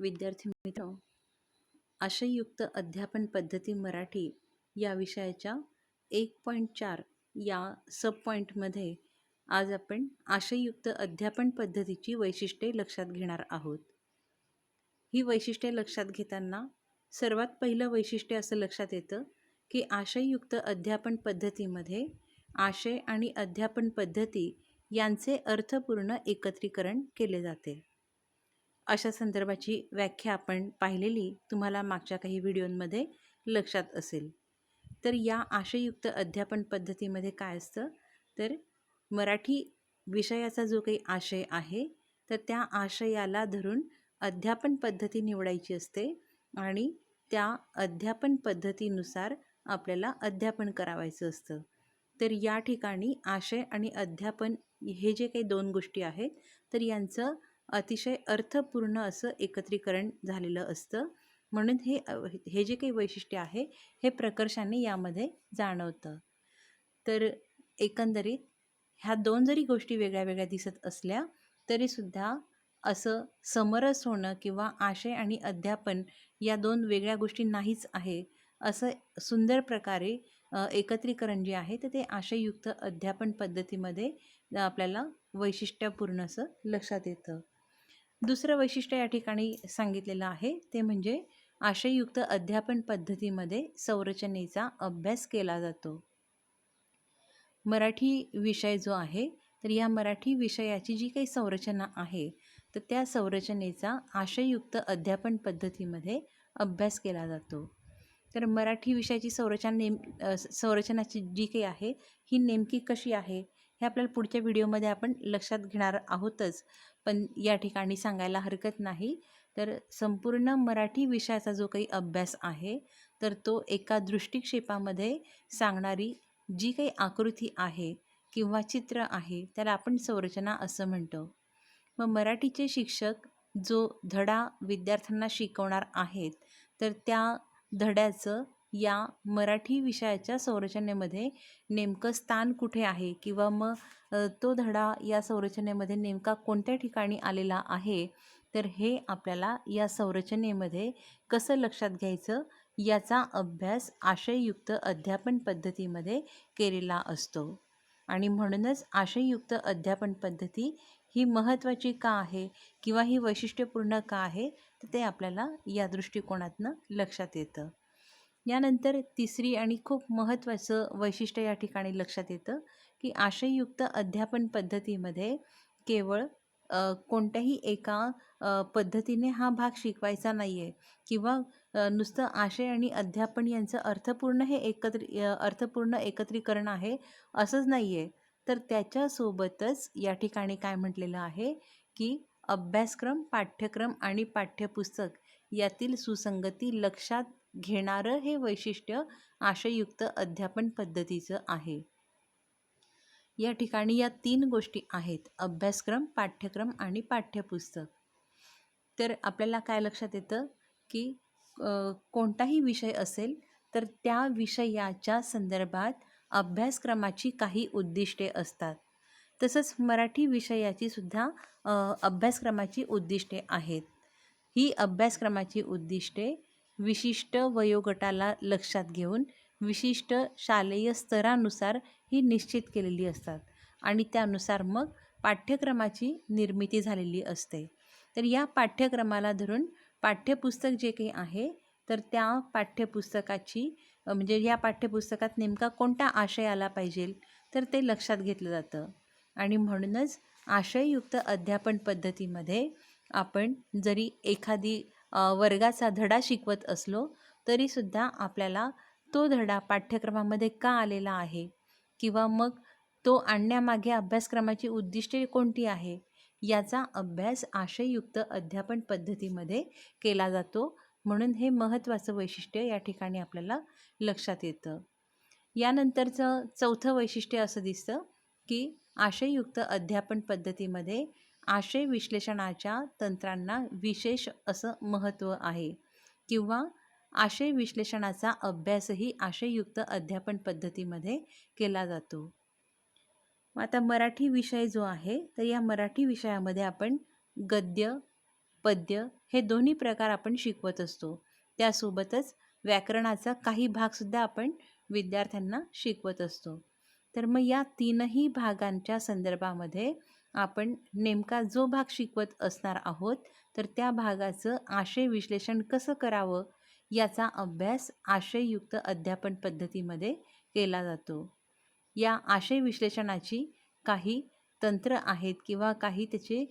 विद्यार्थी मित्र, आशययुक्त अध्यापन पद्धती मराठी या विषयाच्या 1.4 या सब पॉईंटमध्ये आज आपण आशययुक्त अध्यापन पद्धतीची वैशिष्ट्ये लक्षात घेणार आहोत. ही वैशिष्ट्ये लक्षात घेताना सर्वात पहिलं वैशिष्ट्य असं लक्षात येतं की आशययुक्त अध्यापन पद्धतीमध्ये आशय आणि अध्यापन पद्धती यांचे अर्थपूर्ण एकत्रीकरण केले जाते. अशा संदर्भाची व्याख्या आपण पाहिलेली तुम्हाला मागच्या काही व्हिडिओमध्ये लक्षात असेल. तर या आशययुक्त अध्यापन पद्धतीमध्ये काय असतं, तर मराठी विषयाचा जो काही आशय आहे तर त्या आशयाला धरून अध्यापन पद्धती निवडायची असते आणि त्या अध्यापन पद्धतीनुसार आपल्याला अध्यापन करावायचं असतं. तर या ठिकाणी आशय आणि अध्यापन हे जे काही दोन गोष्टी आहेत तर यांचं अतिशय अर्थपूर्ण असं एकत्रीकरण झालेलं असतं. म्हणून हे जे काही वैशिष्ट्य आहे हे प्रकर्षाने यामध्ये जाणवतं. तर एकंदरीत ह्या दोन जरी गोष्टी वेगळ्या वेगळ्या दिसत असल्या तरीसुद्धा असं समरस होणं किंवा आशय आणि अध्यापन या दोन वेगळ्या गोष्टी नाहीच आहे असं सुंदर प्रकारे एकत्रीकरण जे आहे तर ते आशययुक्त अध्यापन पद्धतीमध्ये आपल्याला वैशिष्ट्यपूर्ण असं लक्षात येतं. दुसरं वैशिष्ट्य या ठिकाणी सांगितलेलं आहे ते म्हणजे आशययुक्त अध्यापन पद्धतीमध्ये संरचनेचा अभ्यास केला जातो. मराठी विषय जो आहे तर या मराठी विषयाची जी काही संरचना आहे तर त्या संरचनेचा आशययुक्त अध्यापन पद्धतीमध्ये अभ्यास केला जातो. तर मराठी विषयाची संरचनाची जी काही आहे ही नेमकी कशी आहे हे आपल्याला पुढच्या व्हिडिओमध्ये आपण लक्षात घेणार आहोतच, पण या ठिकाणी सांगायला हरकत नाही. तर संपूर्ण मराठी विषयाचा जो काही अभ्यास आहे तर तो एका दृष्टिक्षेपामध्ये सांगणारी जी काही आकृती आहे किंवा चित्र आहे त्याला आपण संरचना असं म्हणतो. मग मराठीचे शिक्षक जो धडा विद्यार्थ्यांना शिकवणार आहेत तर त्या धड्याचं या मराठी विषयाच्या संरचनेमध्ये नेमकं स्थान कुठे आहे किंवा मग तो धडा या संरचनेमध्ये नेमका कोणत्या ठिकाणी आलेला आहे तर हे आपल्याला या संरचनेमध्ये कसं लक्षात घ्यायचं याचा अभ्यास आशययुक्त अध्यापन पद्धतीमध्ये केलेला असतो. आणि म्हणूनच आशययुक्त अध्यापन पद्धती ही महत्त्वाची का आहे किंवा ही वैशिष्ट्यपूर्ण का आहे तर ते आपल्याला या दृष्टिकोनातनं लक्षात येतं. यानंतर तिसरी आणि खूप महत्त्वाचं वैशिष्ट्य या ठिकाणी लक्षात येतं की आशययुक्त अध्यापन पद्धतीमध्ये केवळ कोणत्याही एका पद्धतीने हा भाग शिकवायचा नाही आहे किंवा नुसतं आशय आणि अध्यापन यांचं अर्थपूर्ण एकत्रीकरण आहे असंच नाही आहे. तर त्याच्यासोबतच या ठिकाणी काय म्हटलेलं आहे की अभ्यासक्रम, पाठ्यक्रम आणि पाठ्यपुस्तक यातील सुसंगती लक्षात घेणारं हे वैशिष्ट्य आशययुक्त अध्यापन पद्धतीचं आहे. या ठिकाणी या तीन गोष्टी आहेत, अभ्यासक्रम, पाठ्यक्रम आणि पाठ्यपुस्तक. तर आपल्याला काय लक्षात येतं की कोणताही विषय असेल तर त्या विषयाच्या संदर्भात अभ्यासक्रमाची काही उद्दिष्टे असतात. तसंच मराठी विषयाची सुद्धा अभ्यासक्रमाची उद्दिष्टे आहेत. ही अभ्यासक्रमाची उद्दिष्टे विशिष्ट वयोगटाला लक्षात घेऊन विशिष्ट शालेय स्तरानुसार ही निश्चित केलेली असतात आणि त्यानुसार मग पाठ्यक्रमाची निर्मिती झालेली असते. तर या पाठ्यक्रमाला धरून पाठ्यपुस्तक जे काही आहे तर त्या पाठ्यपुस्तकाची म्हणजे या पाठ्यपुस्तकात नेमका कोणता आशय आला पाहिजे तर ते लक्षात घेतलं जातं. आणि म्हणूनच आशययुक्त अध्यापन पद्धतीमध्ये आपण जरी एखादी वर्गाचा धडा शिकवत असलो तरीसुद्धा आपल्याला तो धडा पाठ्यक्रमामध्ये का आलेला आहे किंवा मग तो आणण्यामागे अभ्यासक्रमाची उद्दिष्टे कोणती आहे याचा अभ्यास आशययुक्त अध्यापन पद्धतीमध्ये केला जातो. म्हणून हे महत्त्वाचं वैशिष्ट्य या ठिकाणी आपल्याला लक्षात येतं. यानंतरचं चौथं वैशिष्ट्य असं दिसतं की आशययुक्त अध्यापन पद्धतीमध्ये आशय विश्लेषणाच्या तंत्रांना विशेष असं महत्त्व आहे किंवा आशय विश्लेषणाचा अभ्यासही आशययुक्त अध्यापन पद्धतीमध्ये केला जातो. आता मराठी विषय जो आहे तर या मराठी विषयामध्ये आपण गद्य, पद्य हे दोन्ही प्रकार आपण शिकवत असतो. त्यासोबतच व्याकरणाचा काही भागसुद्धा आपण विद्यार्थ्यांना शिकवत असतो. तर मग या तीनही भागांच्या संदर्भामध्ये आपण नेमका जो भाग शिकवत असणार आहोत, तर त्या भागाचं आशय विश्लेषण कसं करावं याचा अभ्यास आशययुक्त अध्यापन पद्धतीमध्ये केला जातो. या आशय विश्लेषणाची काही तंत्र आहेत किंवा काही त्याचे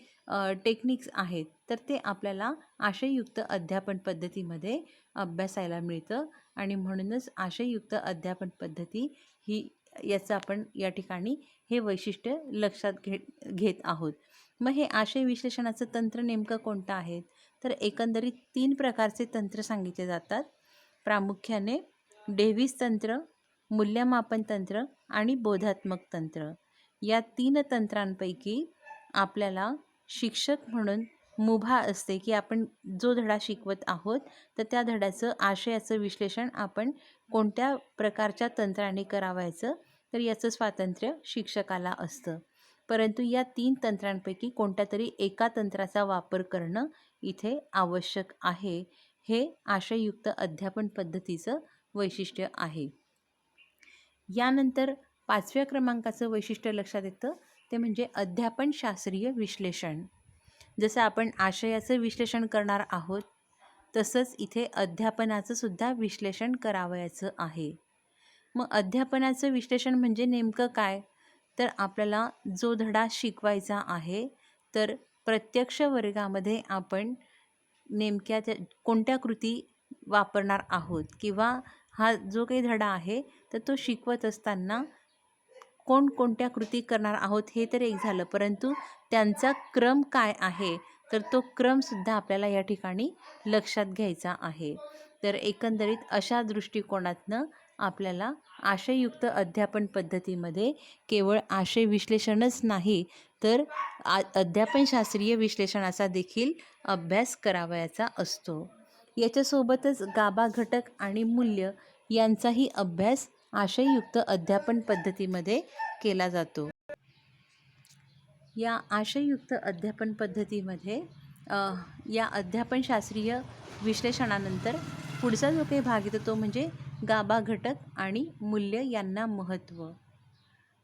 टेक्निक्स आहेत, तर ते आपल्याला आशययुक्त अध्यापन पद्धतीमध्ये अभ्यासायला मिळतं आणि म्हणूनच आशययुक्त अध्यापन पद्धती ही याचं आपण या ठिकाणी हे वैशिष्ट्य लक्षात घेत आहोत. मग हे आशय विश्लेषणाचं तंत्र नेमकं कोणतं आहे? तर एकंदरीत 3 प्रकारचे तंत्र सांगितले जातात. प्रामुख्याने डेव्हिस तंत्र, मूल्यमापन तंत्र आणि बोधात्मक तंत्र. या 3 तंत्रांपैकी आपल्याला शिक्षक म्हणून मुभा असते की आपण जो धडा शिकवत आहोत, तर त्या धड्याचं आशयाचं विश्लेषण आपण कोणत्या प्रकारच्या तंत्राने करावायचं, तर याचं स्वातंत्र्य शिक्षकाला असतं. परंतु या 3 तंत्रांपैकी कोणत्यातरी एका तंत्राचा वापर करणं इथे आवश्यक आहे. हे आशययुक्त अध्यापन पद्धतीचं वैशिष्ट्य आहे. यानंतर 5व्या क्रमांकाचं वैशिष्ट्य लक्षात येतं, ते म्हणजे अध्यापन शास्त्रीय विश्लेषण. जसं आपण आशयाचं विश्लेषण करणार आहोत, तसंच इथे अध्यापनाचं सुद्धा विश्लेषण करावयाचं आहे. मग अध्यापनाचं विश्लेषण म्हणजे नेमकं काय? तर आपल्याला जो धडा शिकवायचा आहे, तर प्रत्यक्ष वर्गामध्ये आपण नेमक्या त्या कोणत्या कृती वापरणार आहोत किंवा हा जो काही धडा आहे, तर तो शिकवत असताना कोणकोणत्या कृती करणार आहोत हे तर एक झालं, परंतु त्यांचा क्रम काय आहे, तर तो क्रमसुद्धा आपल्याला या ठिकाणी लक्षात घ्यायचा आहे. तर एकंदरीत अशा दृष्टिकोनातनं आपल्याला आशययुक्त अध्यापन पद्धतीमध्ये केवळ आशय विश्लेषणच नाही, तर अध्यापनशास्त्रीय विश्लेषणाचा देखील अभ्यास करावयाचा असतो. याच्यासोबतच गाभा घटक आणि मूल्य यांचाही अभ्यास आशययुक्त अध्यापन पद्धतीमध्ये केला जातो. या आशययुक्त अध्यापन पद्धतीमध्ये या अध्यापनशास्त्रीय विश्लेषणानंतर पुढचा जो काही भाग येतो तो म्हणजे गाभा घटक आणि मूल्य यांना महत्त्व.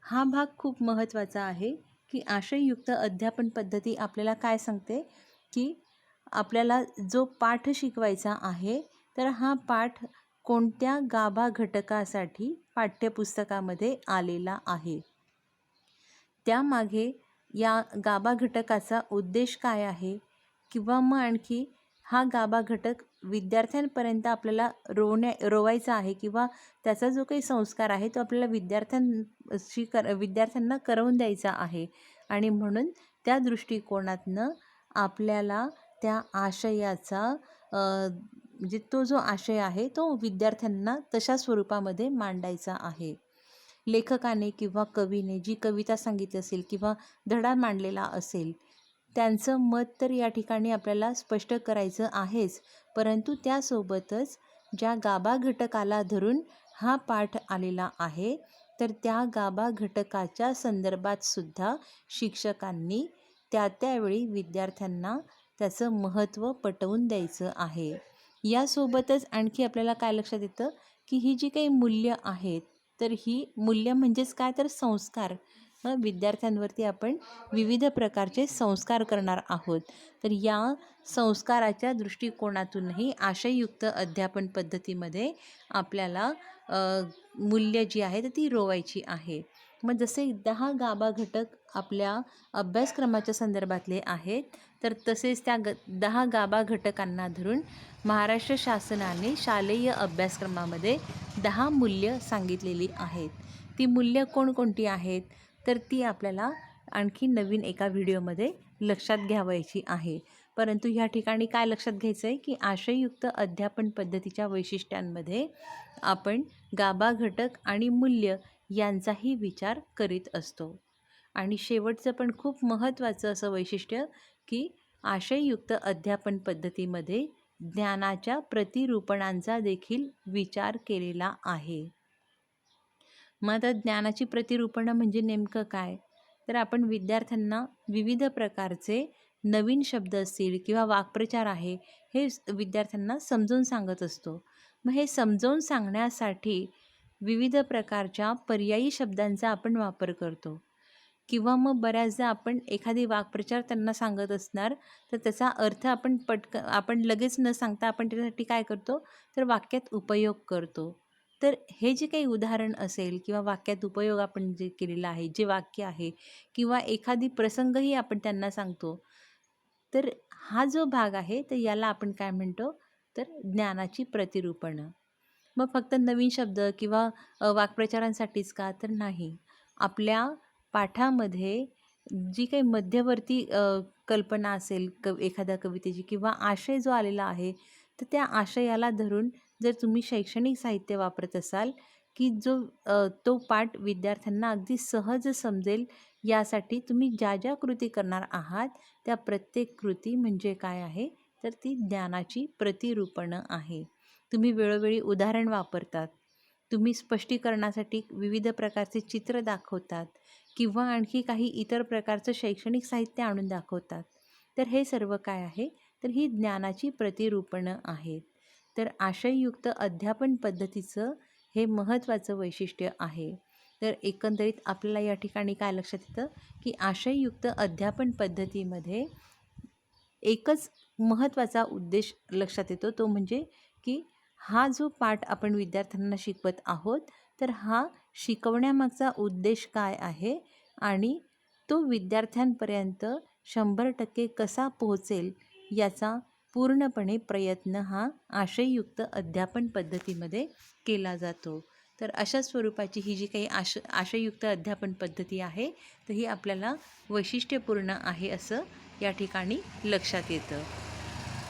हा भाग खूप महत्त्वाचा आहे की आशययुक्त अध्यापन पद्धती आपल्याला काय सांगते की आपल्याला जो पाठ शिकवायचा आहे, तर हा पाठ कोणत्या गाभा घटकासाठी पाठ्यपुस्तकामध्ये आलेला आहे, त्यामागे या गाभा घटकाचा उद्देश काय आहे, किंवा मग आणखी हा गाभा घटक विद्यार्थ्यांपर्यंत आपल्याला रोवायचा आहे किंवा त्याचा जो काही संस्कार आहे तो आपल्याला विद्यार्थ्यांना करवून द्यायचा आहे. आणि म्हणून त्या दृष्टिकोनातनं आपल्याला त्या आशयाचा म्हणजे तो जो आशय आहे तो विद्यार्थ्यांना तशा स्वरूपामध्ये मांडायचा आहे. लेखकाने किंवा कवीने जी कविता सांगितली असेल किंवा धडा मांडलेला असेल, त्यांचं मत तर या ठिकाणी आपल्याला स्पष्ट करायचं आहेच, परंतु त्यासोबतच ज्या गाभा घटकाला धरून हा पाठ आलेला आहे, तर त्या गाभा घटकाच्या संदर्भात सुद्धा शिक्षकांनी त्यावेळी विद्यार्थ्यांना त्याचं महत्त्व पटवून द्यायचं आहे. यासोबतच आणखी आपल्याला काय लक्षात येतं की ही जी काही मूल्य आहेत, तर ही मूल्य म्हणजेच काय, तर संस्कार. विद्यार्थ्यांवरती आपण विविध प्रकारचे संस्कार करणार आहोत, तर या संस्काराच्या दृष्टिकोनातूनही आशययुक्त अध्यापन पद्धतीमध्ये आपल्याला मूल्य जी आहेत ती रोवायची आहे. मग जसे 10 गाभा घटक आपल्या अभ्यासक्रमाच्या संदर्भातले आहेत, तर तसेच त्या 10 गाभा घटकांना धरून महाराष्ट्र शासनाने शालेय अभ्यासक्रमामध्ये 10 मूल्य सांगितलेली आहेत. ती मूल्य कोणकोणती आहेत, तर ती आपल्याला आणखी नवीन एका व्हिडिओमध्ये लक्षात घ्यावायची आहे. परंतु ह्या ठिकाणी काय लक्षात घ्यायचं आहे की आशययुक्त अध्यापन पद्धतीच्या वैशिष्ट्यांमध्ये आपण गाभा घटक आणि मूल्य यांचाही विचार करीत असतो. आणि शेवटचं पण खूप महत्त्वाचं असं वैशिष्ट्य की आशययुक्त अध्यापन पद्धतीमध्ये ज्ञानाच्या प्रतिरूपणांचा देखील विचार केलेला आहे. मग आता ज्ञानाची प्रतिरूपणं म्हणजे नेमकं काय, तर आपण विद्यार्थ्यांना विविध प्रकारचे नवीन शब्द असतील किंवा वाक्प्रचार आहे, हे विद्यार्थ्यांना समजावून सांगत असतो. मग हे समजावून सांगण्यासाठी विविध प्रकारच्या पर्यायी शब्दांचा आपण वापर करतो. किंवा मग बऱ्याचदा आपण एखादी वाक्प्रचार त्यांना सांगत असणार, तर त्याचा अर्थ आपण लगेच न सांगता आपण त्याच्यासाठी काय करतो, तर वाक्यात उपयोग करतो. तर हे जे काही उदाहरण असेल किंवा वाक्यात उपयोग आपण जे केलेला आहे, जे वाक्य आहे किंवा एखादी प्रसंगही आपण त्यांना सांगतो, तर हा जो भाग आहे, तर याला आपण काय म्हणतो, तर ज्ञानाची प्रतिरूपणं. मग फक्त नवीन शब्द किंवा वाक्प्रचारांसाठीच का? तर नाही. आपल्या पाठामध्ये जी काही मध्यवर्ती कल्पना असेल एखाद्या कवितेची किंवा आशय जो आलेला आहे, तर त्या आशयाला धरून जर तुम्ही शैक्षणिक साहित्य वापरत असाल, की तो पाठ विद्यार्थ्यांना अगदी सहज समजेल, यासाठी तुम्ही ज्या ज्या कृती करणार आहात, त्या प्रत्येक कृती म्हणजे काय आहे, तर ती ज्ञानाची प्रतिरूपणं आहे. तुम्ही वेळोवेळी उदाहरण वापरतात. तुम्ही स्पष्टीकरणासाठी विविध प्रकारचे चित्र दाखवतात किंवा आणखी काही इतर प्रकारचं शैक्षणिक साहित्य आणून दाखवतात. तर हे सर्व काय आहे, तर ही ज्ञानाची प्रतिरूपणं आहेत. तर आशययुक्त अध्यापन पद्धतीचं हे महत्त्वाचं वैशिष्ट्य आहे. तर एकंदरीत आपल्याला या ठिकाणी काय लक्षात येतं, की आशययुक्त अध्यापन पद्धतीमध्ये एकच महत्त्वाचा उद्देश लक्षात येतो, तो म्हणजे की हा जो पाठ आपण विद्यार्थ्यांना शिकवत आहोत, तर हा शिकवण्यामागचा उद्देश काय आहे आणि तो विद्यार्थ्यांपर्यंत 100% कसा पोहोचेल, याचा पूर्णपणे प्रयत्न हा आशययुक्त अध्यापन पद्धतीमध्ये केला जातो. तर अशा स्वरूपाची ही जी काही आशययुक्त अध्यापन पद्धती आहे, तर ही आपल्याला वैशिष्ट्यपूर्ण आहे असं या ठिकाणी लक्षात येतं.